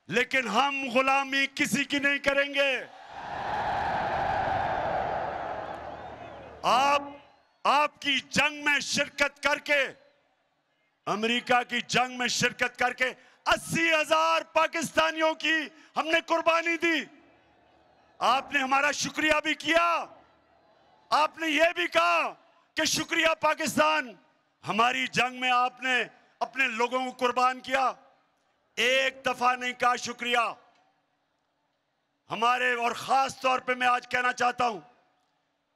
लेकिन हम गुलामी किसी की नहीं करेंगे। आपकी जंग में शिरकत करके, अमेरिका की जंग में शिरकत करके 80,000 पाकिस्तानियों की हमने कुर्बानी दी। आपने हमारा शुक्रिया भी किया, आपने यह भी कहा कि शुक्रिया पाकिस्तान, हमारी जंग में आपने अपने लोगों को कुर्बान किया। एक दफा नहीं कहा शुक्रिया हमारे। और खास तौर पे मैं आज कहना चाहता हूं,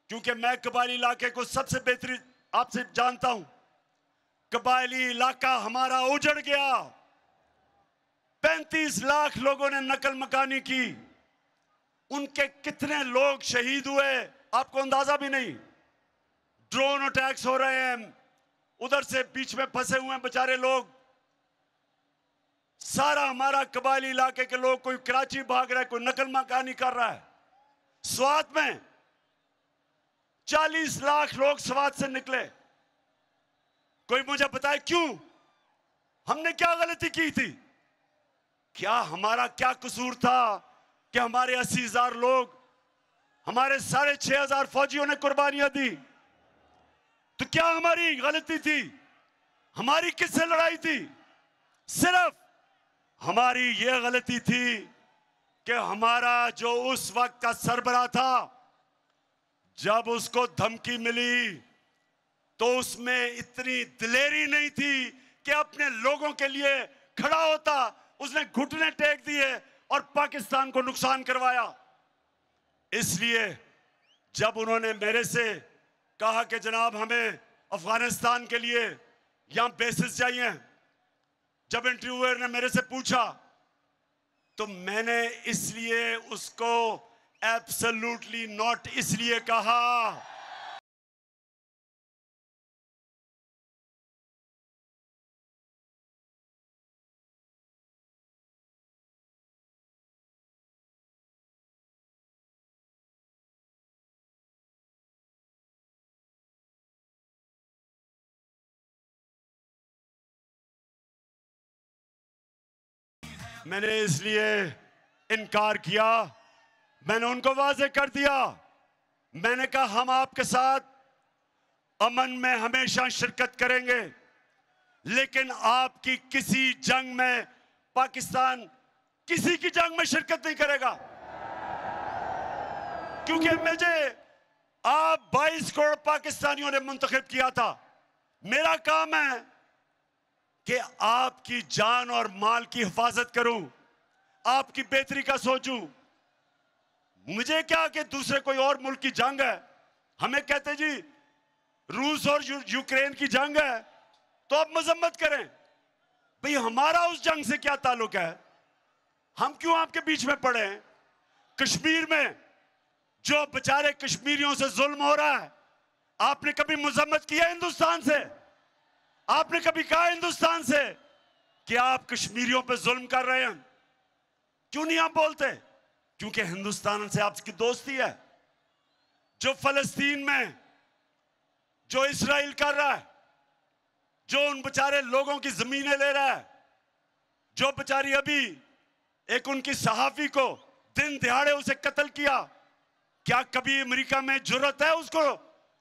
क्योंकि मैं कबायली इलाके को सबसे बेहतरीन आपसे जानता हूं। कबायली इलाका हमारा उजड़ गया, 35 लाख लोगों ने नकल मकानी की, उनके कितने लोग शहीद हुए आपको अंदाजा भी नहीं। ड्रोन अटैक्स हो रहे हैं, उधर से बीच में फंसे हुए हैं बेचारे लोग। सारा हमारा कबायली इलाके के लोग, कोई कराची भाग रहा है, कोई नकल मकानी कर रहा है। स्वात में 40 लाख लोग स्वात से निकले। कोई मुझे बताए क्यों? हमने क्या गलती की थी? क्या हमारा क्या कसूर था कि हमारे 80,000 लोग, हमारे 6,500 फौजियों ने कुर्बानियां दी? तो क्या हमारी गलती थी? हमारी किससे लड़ाई थी? सिर्फ हमारी यह गलती थी कि हमारा जो उस वक्त का सरबराह था, जब उसको धमकी मिली तो उसमें इतनी दिलेरी नहीं थी कि अपने लोगों के लिए खड़ा होता। उसने घुटने टेक दिए और पाकिस्तान को नुकसान करवाया। इसलिए जब उन्होंने मेरे से कहा कि जनाब हमें अफगानिस्तान के लिए यहां बेसिस चाहिए, जब इंटरव्यूअर ने मेरे से पूछा तो मैंने इसलिए उसको एब्सोल्युटली नॉट इसलिए कहा। मैंने इसलिए इनकार किया, मैंने उनको वाजे कर दिया। मैंने कहा हम आपके साथ अमन में हमेशा शिरकत करेंगे, लेकिन आपकी किसी जंग में, पाकिस्तान किसी की जंग में शिरकत नहीं करेगा। क्योंकि मुझे आप 22 करोड़ पाकिस्तानियों ने मुंतखब किया था। मेरा काम है कि आपकी जान और माल की हिफाजत करूं, आपकी बेहतरी का सोचूं। मुझे क्या कि दूसरे कोई और मुल्क की जंग है, हमें कहते जी रूस और यूक्रेन की जंग है, तो आप मजम्मत करें। भाई हमारा उस जंग से क्या ताल्लुक है? हम क्यों आपके बीच में पड़े हैं? कश्मीर में जो बेचारे कश्मीरियों से जुल्म हो रहा है, आपने कभी मजम्मत किया हिंदुस्तान से? आपने कभी कहा हिंदुस्तान से कि आप कश्मीरियों पे जुल्म कर रहे हैं? क्यों नहीं आप बोलते? क्योंकि हिंदुस्तान से आपकी दोस्ती है। जो फलस्तीन में जो इस्राइल कर रहा है, जो उन बेचारे लोगों की जमीनें ले रहा है, जो बेचारी अभी एक उनकी सहाफी को दिन दिहाड़े उसे कत्ल किया, क्या कभी अमेरिका में जुर्रत है उसको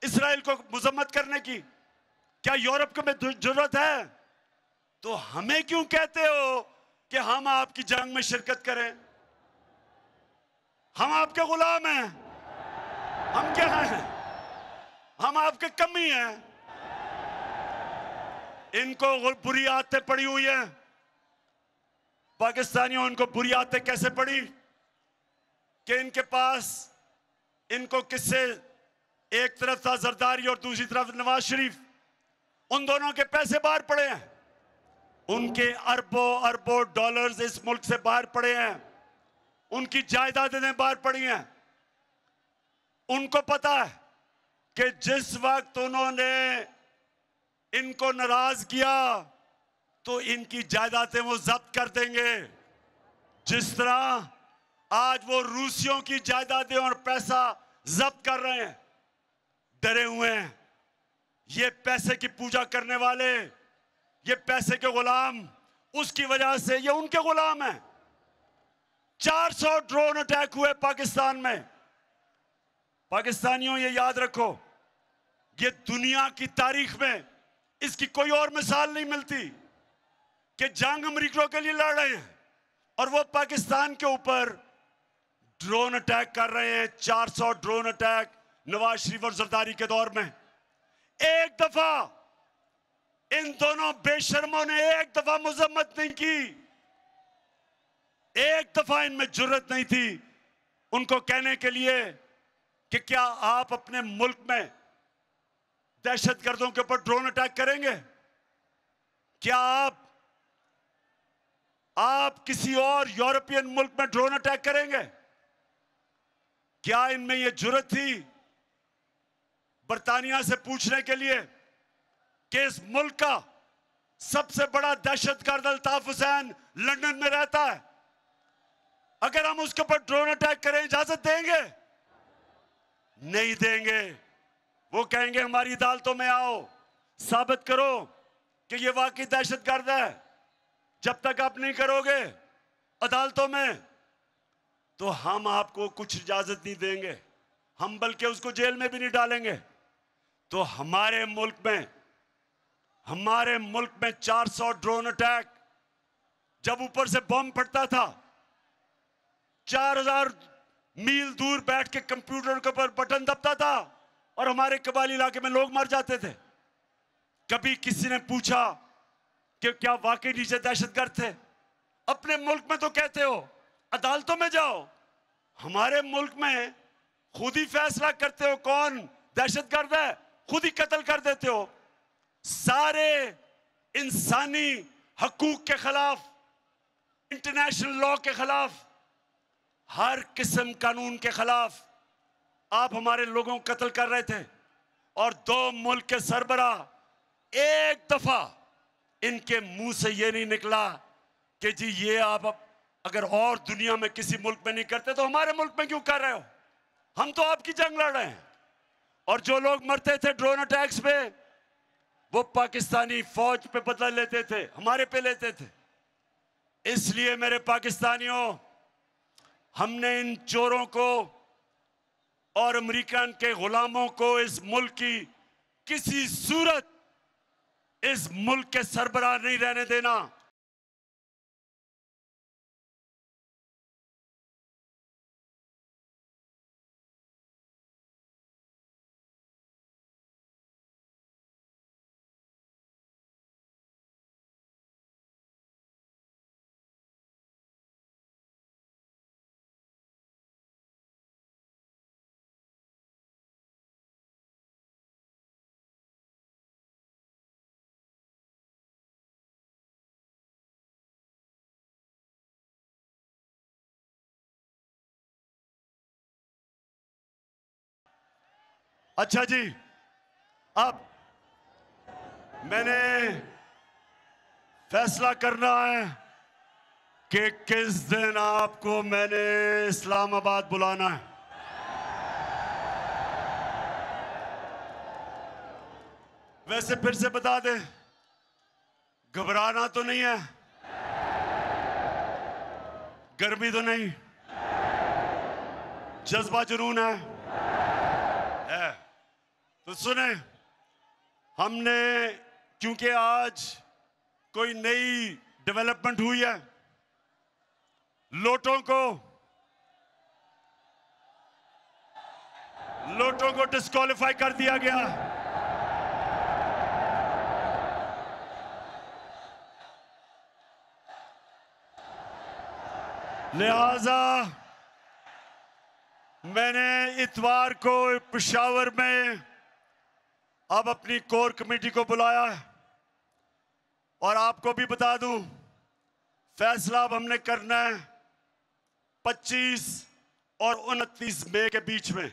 इस्राइल को मजम्मत करने की? क्या यूरोप को में जुर्रत है? तो हमें क्यों कहते हो कि हम आपकी जंग में शिरकत करें? हम आपके गुलाम हैं। हम क्या हैं? हम आपके कमी हैं। इनको बुरी आदतें पड़ी हुई हैं। पाकिस्तानियों, इनको बुरी आदतें कैसे पड़ी कि इनके पास, इनको किससे, एक तरफ था जरदारी और दूसरी तरफ नवाज शरीफ, उन दोनों के पैसे बाहर पड़े हैं। उनके अरबों अरबों डॉलर्स इस मुल्क से बाहर पड़े हैं। उनकी जायदादें बाहर पड़ी हैं। उनको पता है कि जिस वक्त उन्होंने इनको नाराज किया तो इनकी जायदादें वो जब्त कर देंगे। जिस तरह आज वो रूसियों की जायदादें और पैसा जब्त कर रहे हैं, डरे हुए हैं। ये पैसे की पूजा करने वाले, ये पैसे के गुलाम, उसकी वजह से ये उनके गुलाम हैं। 400 ड्रोन अटैक हुए पाकिस्तान में। पाकिस्तानियों, ये याद रखो, ये दुनिया की तारीख में इसकी कोई और मिसाल नहीं मिलती कि जंग अमरीकियों के लिए लड़ रहे हैं और वो पाकिस्तान के ऊपर ड्रोन अटैक कर रहे हैं। 400 ड्रोन अटैक नवाज शरीफ और जरदारी के दौर में। एक दफा इन दोनों बेशर्मों ने एक दफा मजम्मत नहीं की। एक दफा इनमें जुर्रत नहीं थी उनको कहने के लिए कि क्या आप अपने मुल्क में दहशतगर्दों के ऊपर ड्रोन अटैक करेंगे? क्या आप किसी और यूरोपियन मुल्क में ड्रोन अटैक करेंगे? क्या इनमें यह जुर्रत थी बरतानिया से पूछने के लिए कि इस मुल्क का सबसे बड़ा दहशतगर्द अल्ताफ हुसैन लंदन में रहता है, अगर हम उसके ऊपर ड्रोन अटैक करें इजाजत देंगे? नहीं देंगे। वो कहेंगे हमारी अदालतों में आओ, साबित करो कि ये वाकई दहशतगर्द है। जब तक आप नहीं करोगे अदालतों में तो हम आपको कुछ इजाजत नहीं देंगे। हम बल्कि उसको जेल में भी नहीं डालेंगे। तो हमारे मुल्क में 400 ड्रोन अटैक, जब ऊपर से बम फटता था 4000 मील दूर बैठ के कंप्यूटर के ऊपर बटन दबता था और हमारे कबाली इलाके में लोग मर जाते थे। कभी किसी ने पूछा कि क्या वाकई नीचे दहशतगर्द थे? अपने मुल्क में तो कहते हो अदालतों में जाओ, हमारे मुल्क में खुद ही फैसला करते हो कौन दहशतगर्द है, खुद ही कत्ल कर देते हो। सारे इंसानी हकूक के खिलाफ, इंटरनेशनल लॉ के खिलाफ, हर किस्म कानून के खिलाफ आप हमारे लोगों को कत्ल कर रहे थे। और दो मुल्क के सरबराह एक दफा इनके मुंह से यह नहीं निकला कि जी ये आप अगर और दुनिया में किसी मुल्क में नहीं करते तो हमारे मुल्क में क्यों कर रहे हो? हम तो आपकी जंग लड़ रहे हैं। और जो लोग मरते थे ड्रोन अटैक्स पे, वो पाकिस्तानी फौज पे बदला लेते थे, हमारे पे लेते थे। इसलिए मेरे पाकिस्तानियों, हमने इन चोरों को और अमेरिकन के गुलामों को इस मुल्क की किसी सूरत इस मुल्क के सरबराह नहीं रहने देना। अच्छा जी, अब मैंने फैसला करना है कि किस दिन आपको मैंने इस्लामाबाद बुलाना है। वैसे फिर से बता दें, घबराना तो नहीं है, गर्मी तो नहीं, जज्बा जुनून है। तो सुने, हमने क्योंकि आज कोई नई डेवलपमेंट हुई है, लोटों को डिस्क्वालीफाई कर दिया गया। लिहाजा मैंने इतवार को पेशावर में अब अपनी कोर कमेटी को बुलाया है और आपको भी बता दूं, फैसला अब हमने करना है 25 और 29 मई के बीच में।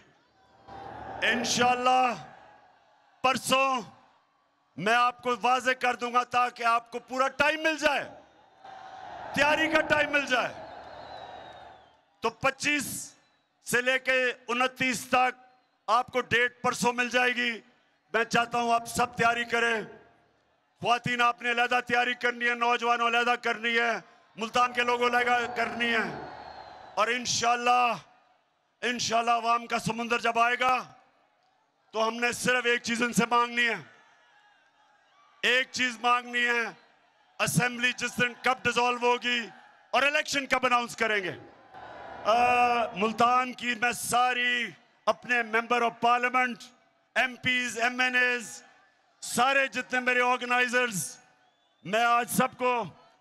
इंशाअल्लाह परसों मैं आपको वाज़े कर दूंगा ताकि आपको पूरा टाइम मिल जाए, तैयारी का टाइम मिल जाए। तो 25 से लेके 29 तक आपको डेट परसों मिल जाएगी। मैं चाहता हूं आप सब तैयारी करें। ख्वातीन आपने अलहदा तैयारी करनी है, नौजवानों अलहदा करनी है, मुल्तान के लोगों अलहदा करनी है। और इंशाल्लाह अवाम का समुंदर जब आएगा तो हमने सिर्फ एक चीज उनसे मांगनी है, एक चीज मांगनी है, असेंबली जिस दिन कब डिसॉल्व होगी और इलेक्शन कब अनाउंस करेंगे। मुल्तान की मैं सारी अपने member of parliament, MPs, MNAs, सारे जितने मेरे ऑर्गेनाइजर्स, मैं आज सबको,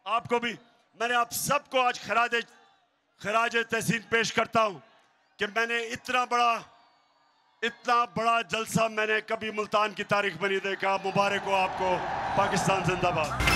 आपको भी, मैंने आप सबको आज खराज तहसीन पेश करता हूं कि मैंने इतना बड़ा जलसा मैंने कभी मुल्तान की तारीख में नहीं देखा। मुबारक हो आपको। पाकिस्तान जिंदाबाद।